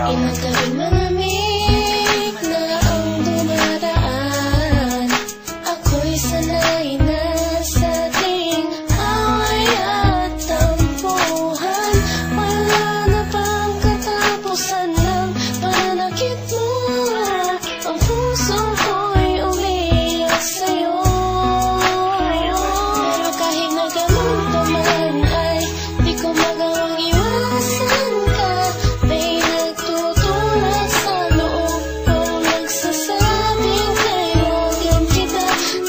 Inagaling malamig na ang dumadaan. Ako'y sanay na sa ating away at tampuhan. Wala na bang katapusan ng pananakit mo? Ang puso ko'y umiiyak sa'yo. Pero kahit na ganun pa man ay di ko magawang iwasan ka. May nagtutulak sa loob kong nagsasabing kailangan kita.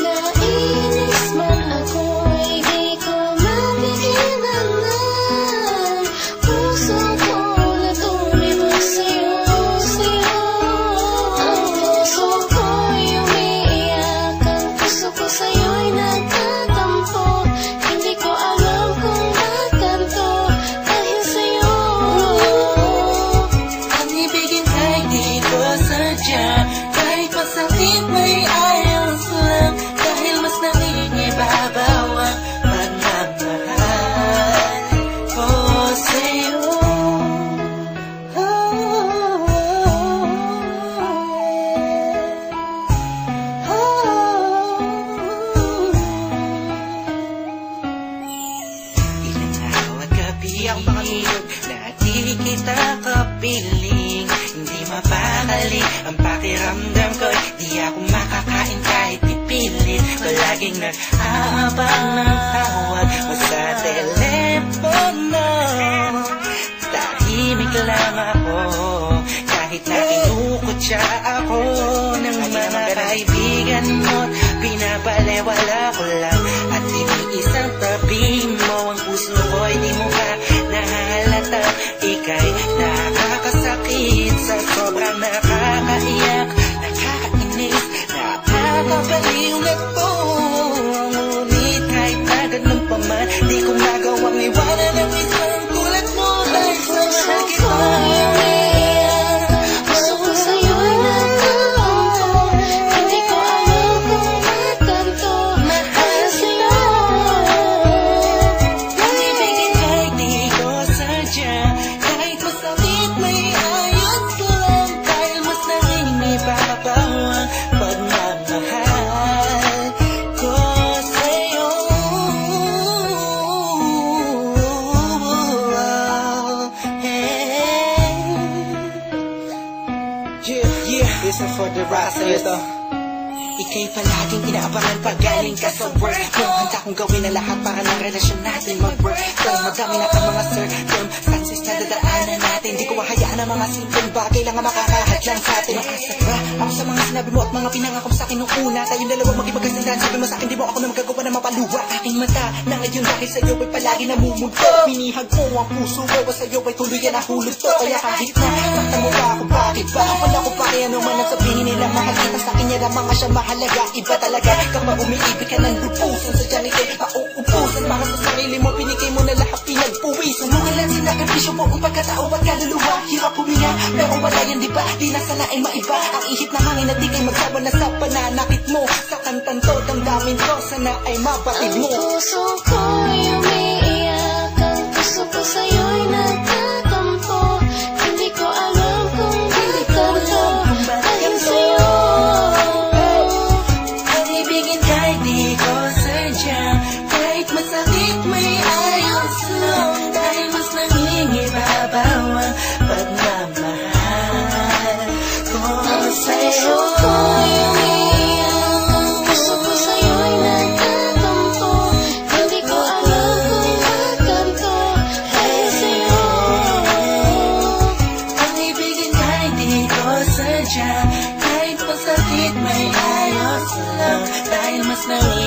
Nainis man ako'y di ko mapigilan ng puso ko na tumibok sa'yo, sa'yo. Ang puso ko'y umiiyak, ang puso ko sa'yo'y nagtatampo. Hindi ko alam kung ba't ganito dahil sa'yo. Ang ibigin ay di ko sadya, kahit masakit may ayos lang, dahil mas nangingibabaw ang pagmamahal ko sa'yo. Ilang araw at gabi ang pangangilog na di kita kapiling. Hindi mapakali ang pakiramdam ko, di ako makakain kahit pipilit. Palaging nag-aabang ng tawag mo sa telepono. Tahimik lang ako kahit na kinukutya ako ng mga kaibigan mo. Pinabalewala ko lang at iniisang tabi mo. Ang puso ko'y di mo ka nahalata. Ika'y nakakasakit sa sobrang nakakaiyak, nakakainis, nakakabaliw na to. Ngunit kahit na ganun pa man, di ko magawang iwanan ang isang tulad mo. Dahil sa mahal kita. Puso ko sa'yo'y nagtatampo. Hindi ko alam kung ba't ganito dahil sa'yo. Ang ibigin kahit di ko sadya, kahit masakit may ayos lang, dahil mas nangingibabaw ang pagmamahal ko sa'yo. Yeah, this is for the Russell. Ika'y palaging inaabangan pag galing ka sa work mo. Handa kong gawin ang lahat para ng relasyon natin mag-work. Pero madami na ang mga circumstances na dadaanan natin. Di ko mahayaan ang mga simpleng bagay lang ang makakahadlang sa atin. Maasa ba ako sa mga sinabi mo at mga pinangako sa akin nung una? Tayong dalawang magkipagkasindahan, sabi mo sa akin di mo ako na magagawa na mapaluwa. Aking mata na ngayon dahil sa'yo ay palagi namumulto. Minihag mo ang puso ko, sa'yo ay tuluyan na hulog to. Kaya kahit na saktan mo pa ako, bakit ba? Wala ko pa kaya naman ang sabihin nila. Mahal kita sa akin, yan ang mga siya mahalaga. Iba talaga kapag umiibig ka ng lupusan. Sa dyan ika'y pauubusan. Para sa sarili mo, pinigay mo na lahat pinagpuwisan. Lungalan sinakripisyo mo ang pagkatao at kaluluwa. Hirap huminga, pero wala yan diba? Di nasalain maiba ang ihip na hangin at di kayo magsawa na sa pananakit mo. Sa kantang to, damdamin ko, sana ay mabatid mo. Ang puso ko'y umiiyak, ang puso ko sa'yo'y nagtatampo. Hindi ko alam kung bakit ganito dahil sa'yo. Ang ibigin kahit di ko sadya, kahit masakit may ayos lang, dahil mas nangingibabaw ang pagmamahal ko sa'yo. Kahit masakit may ayos lang, dahil mas nangingibabaw